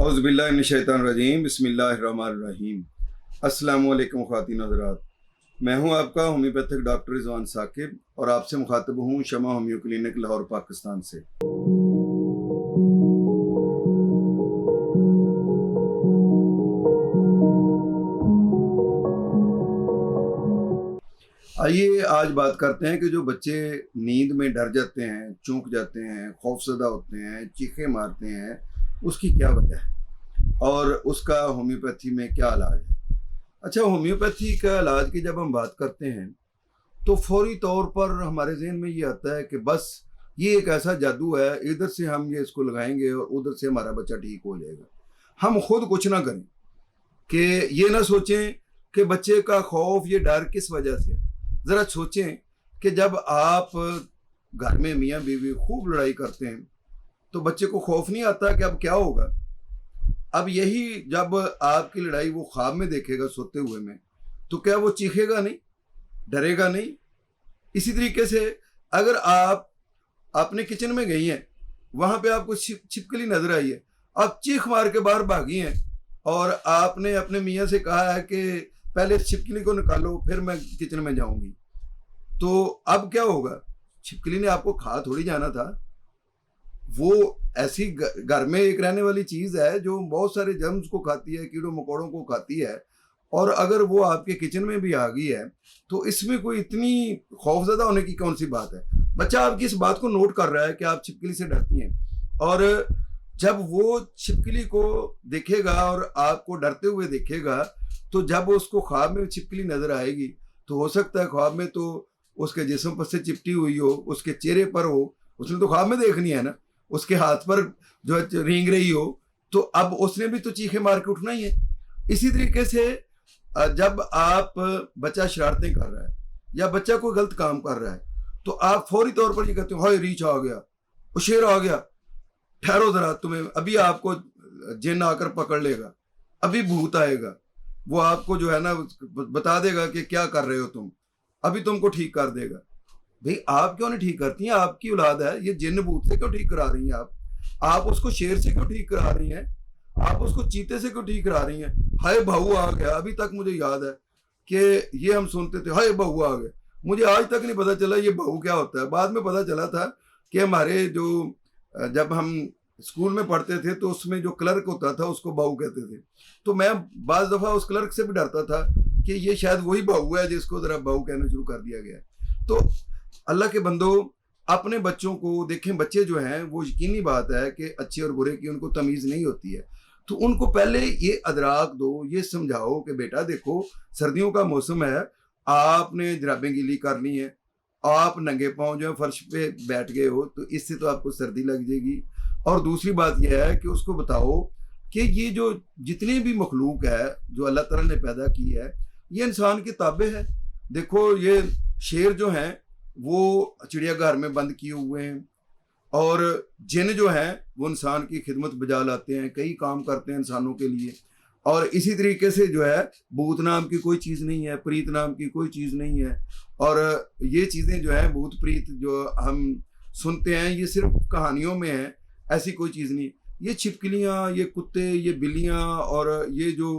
औज़ु बिल्लाहि मिनश शैतानिर रजीम, बिस्मिल्लाहिर रहमानिर रहीम। अस्सलामु अलैकुम ख़वातीन हज़रात, मैं हूं आपका होम्योपैथिक डॉक्टर रिजवान साकिब और आपसे मुखातब हूं शमा होम्यो क्लिनिक लाहौर पाकिस्तान से। आइए आज बात करते हैं कि जो बच्चे नींद में डर जाते हैं, चौंक जाते हैं, खौफज़दा होते हैं, चीखें मारते हैं, उसकी क्या वजह है और उसका होम्योपैथी में क्या इलाज है। अच्छा, होम्योपैथी का इलाज की जब हम बात करते हैं तो फौरी तौर पर हमारे जहन में ये आता है कि बस ये एक ऐसा जादू है, इधर से हम ये इसको लगाएंगे और उधर से हमारा बच्चा ठीक हो जाएगा। हम खुद कुछ ना करें, कि ये ना सोचें कि बच्चे का खौफ, ये डर किस वजह से है। ज़रा सोचें कि जब आप घर में मियाँ बीवी खूब लड़ाई करते हैं तो बच्चे को खौफ नहीं आता कि अब क्या होगा। अब यही जब आपकी लड़ाई वो ख्वाब में देखेगा सोते हुए में, तो क्या वो चीखेगा नहीं, डरेगा नहीं। इसी तरीके से अगर आप अपने किचन में गई हैं, वहाँ पे आपको छिपकली नजर आई है, आप चीख मार के बाहर भागी हैं और आपने अपने मियाँ से कहा है कि पहले छिपकली को निकालो फिर मैं किचन में जाऊंगी, तो अब क्या होगा? छिपकली ने आपको खा थोड़ी जाना था। वो ऐसी घर में एक रहने वाली चीज है जो बहुत सारे जर्म्स को खाती है, कीड़ों मकोड़ों को खाती है, और अगर वो आपके किचन में भी आ गई है तो इसमें कोई इतनी खौफजदा होने की कौन सी बात है। बच्चा आपकी इस बात को नोट कर रहा है कि आप छिपकली से डरती हैं, और जब वो छिपकली को देखेगा और आपको डरते हुए देखेगा, तो जब उसको ख्वाब में छिपकली नजर आएगी तो हो सकता है ख्वाब में तो उसके जिस्म पर से चिपटी हुई हो, उसके चेहरे पर हो, उसने तो ख्वाब में देखनी है ना, उसके हाथ पर जो रेंग रही हो, तो अब उसने भी तो चीखे मार के उठना ही है। इसी तरीके से जब आप बच्चा शरारतें कर रहा है या बच्चा कोई गलत काम कर रहा है, तो आप फौरी तौर पर ये कहते हो, हाय रीछ आ गया, वो शेर आ गया, ठहरो जरा, तुम्हें अभी आपको जिन आकर पकड़ लेगा, अभी भूत आएगा, वो आपको जो है ना बता देगा कि क्या कर रहे हो तुम, अभी तुमको ठीक कर देगा। भाई आप क्यों नहीं ठीक करती हैं? आपकी औलाद है, ये जिन्न भूत से क्यों ठीक करा रही हैं आप उसको शेर से क्यों ठीक करा रही हैं? आप उसको चीते से क्यों ठीक करा रही हैं? हाय बहू आ गया, अभी तक मुझे याद है कि ये हम सुनते थे, हाय बहू आ गया। मुझे आज तक नहीं पता चला ये बहू क्या होता है। बाद में पता चला था कि हमारे जो जब हम स्कूल में पढ़ते थे तो उसमें जो क्लर्क होता था उसको बहू कहते थे, तो मैं बाज दफा उस क्लर्क से भी डरता था कि ये शायद वही बहू है जिसको जरा बहू कहना शुरू कर दिया गया। तो अल्लाह के बंदो, अपने बच्चों को देखें, बच्चे जो हैं वो यकीनी बात है कि अच्छे और बुरे की उनको तमीज़ नहीं होती है, तो उनको पहले ये अदराक दो, ये समझाओ कि बेटा देखो सर्दियों का मौसम है, आपने जराबें गीली कर ली हैं, आप नंगे पाँव जो है फर्श पे बैठ गए हो, तो इससे तो आपको सर्दी लग जाएगी। और दूसरी बात यह है कि उसको बताओ कि ये जो जितनी भी मखलूक है जो अल्लाह ताला ने पैदा की है, ये इंसान की ताबे है। देखो ये शेर जो हैं वो चिड़ियाघर में बंद किए हुए हैं, और जिन जो हैं वो इंसान की खिदमत बजा लाते हैं, कई काम करते हैं इंसानों के लिए। और इसी तरीके से जो है भूत नाम की कोई चीज़ नहीं है, प्रीत नाम की कोई चीज़ नहीं है, और ये चीज़ें जो है भूत प्रीत जो हम सुनते हैं ये सिर्फ कहानियों में है, ऐसी कोई चीज़ नहीं। ये छिपकलियाँ, ये कुत्ते, ये बिल्लियाँ, और ये जो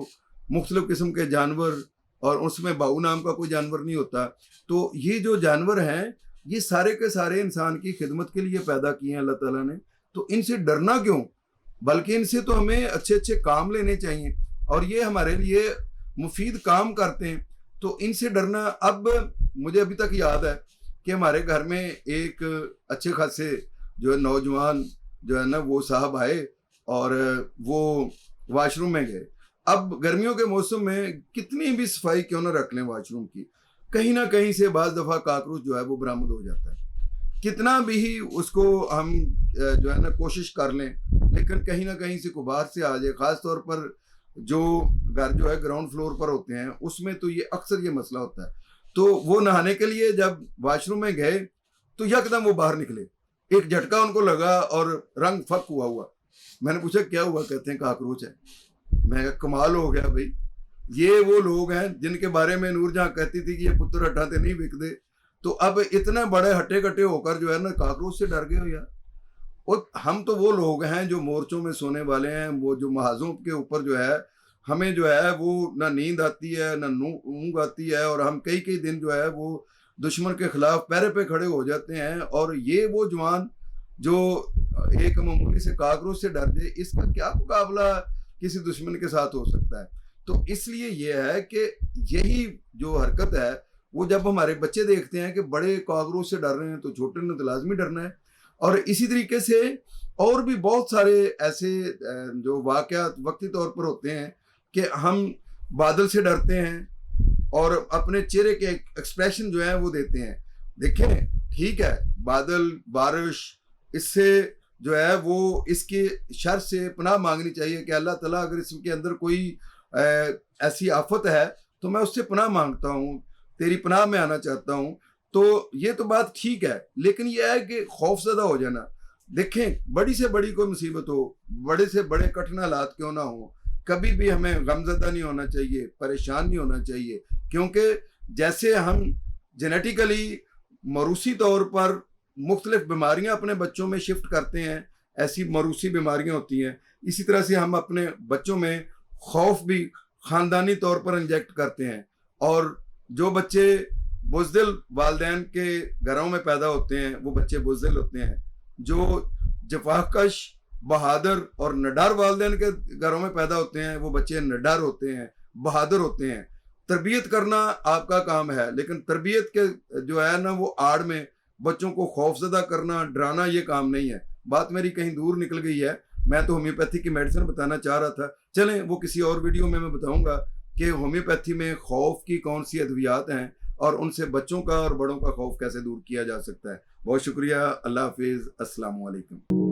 मुख्तलिफ किस्म के जानवर, और उसमें बाऊ नाम का कोई जानवर नहीं होता, तो ये जो जानवर हैं ये सारे के सारे इंसान की खिदमत के लिए पैदा किए हैं अल्लाह ताला ने। तो इनसे डरना क्यों, बल्कि इनसे तो हमें अच्छे अच्छे काम लेने चाहिए, और ये हमारे लिए मुफीद काम करते हैं, तो इनसे डरना। अब मुझे अभी तक याद है कि हमारे घर में एक अच्छे खासे जो है नौजवान जो है ना वो साहब आए और वो वॉशरूम में गए। अब गर्मियों के मौसम में कितनी भी सफाई क्यों ना रख लें वॉशरूम की, कहीं ना कहीं से बाज़ दफ़ा काकरोच जो है वो बरामद हो जाता है। कितना भी ही उसको हम जो है ना कोशिश कर लें, लेकिन कहीं ना कहीं से को बाहर से आ जाए। ख़ास तौर पर जो घर जो है ग्राउंड फ्लोर पर होते हैं उसमें तो ये अक्सर ये मसला होता है। तो वो नहाने के लिए जब वॉशरूम में गए तो यकदम वो बाहर निकले, एक झटका उनको लगा और रंग फक हुआ। मैंने पूछा क्या हुआ? कहते हैं काकरोच है। मैं कहा कमाल हो गया भाई, ये वो लोग हैं जिनके बारे में नूरजहां कहती थी कि ये पुत्र हटाते नहीं बिकते, तो अब इतने बड़े हट्टे कट्टे होकर जो है ना काकरोच से डर गए हो यार। ہم تو وہ لوگ ہیں جو مورچوں میں سونے والے ہیں، وہ جو محاذوں کے اوپر جو ہے ہمیں جو ہے وہ نہ نیند آتی ہے نہ اونگ آتی ہے، اور ہم کئی کئی دن جو ہے وہ دشمن کے خلاف پیرے پہ کھڑے ہو جاتے ہیں. اور یہ وہ جوان جو ایک معمولی سے کاکروچ سے ڈر جائے، اس کا کیا مقابلہ کسی دشمن کے ساتھ ہو سکتا ہے؟ تو اس لیے یہ ہے کہ یہی جو حرکت ہے وہ جب ہمارے بچے دیکھتے ہیں کہ بڑے کاکروچ سے ڈر رہے ہیں تو چھوٹے نے تو لازمی ڈرنا ہے. اور اسی طریقے سے اور بھی بہت سارے ایسے جو واقعات وقتی طور پر ہوتے ہیں کہ ہم بادل سے ڈرتے ہیں اور اپنے چہرے کے ایکسپریشن جو ہیں وہ دیتے ہیں. دیکھیں ٹھیک ہے، بادل، بارش، اس سے جو ہے وہ اس کے شر سے پناہ مانگنی چاہیے کہ اللہ تعالیٰ اگر اس کے اندر کوئی ایسی آفت ہے تو میں اس سے پناہ مانگتا ہوں، تیری پناہ میں آنا چاہتا ہوں. تو یہ تو بات ٹھیک ہے، لیکن یہ ہے کہ خوف زدہ ہو جانا. دیکھیں بڑی سے بڑی کوئی مصیبت ہو، بڑے سے بڑے کٹھن حالات کیوں نہ ہوں، کبھی بھی ہمیں غمزدہ نہیں ہونا چاہیے، پریشان نہیں ہونا چاہیے. کیونکہ جیسے ہم جینیٹیکلی موروثی طور پر مختلف بیماریاں اپنے بچوں میں شفٹ کرتے ہیں، ایسی موروثی بیماریاں ہوتی ہیں، اسی طرح سے ہم اپنے بچوں میں خوف بھی خاندانی طور پر انجیکٹ کرتے ہیں. اور جو بچے بزدل والدین کے گھروں میں پیدا ہوتے ہیں وہ بچے بزدل ہوتے ہیں، جو جفاکش، بہادر اور نڈار والدین کے گھروں میں پیدا ہوتے ہیں وہ بچے نڈار ہوتے ہیں، بہادر ہوتے ہیں. تربیت کرنا آپ کا کام ہے، لیکن تربیت کے جو ہے نا وہ آڑ میں بچوں کو خوف زدہ کرنا، ڈرانا یہ کام نہیں ہے. بات میری کہیں دور نکل گئی ہے، میں تو ہومیوپیتھی کی میڈیسن بتانا چاہ رہا تھا. چلیں وہ کسی اور ویڈیو میں بتاؤں گا کہ ہومیوپیتھی میں خوف کی کون سی ادویات ہیں اور ان سے بچوں کا اور بڑوں کا خوف کیسے دور کیا جا سکتا ہے. بہت شکریہ، اللہ حافظ، السلام علیکم.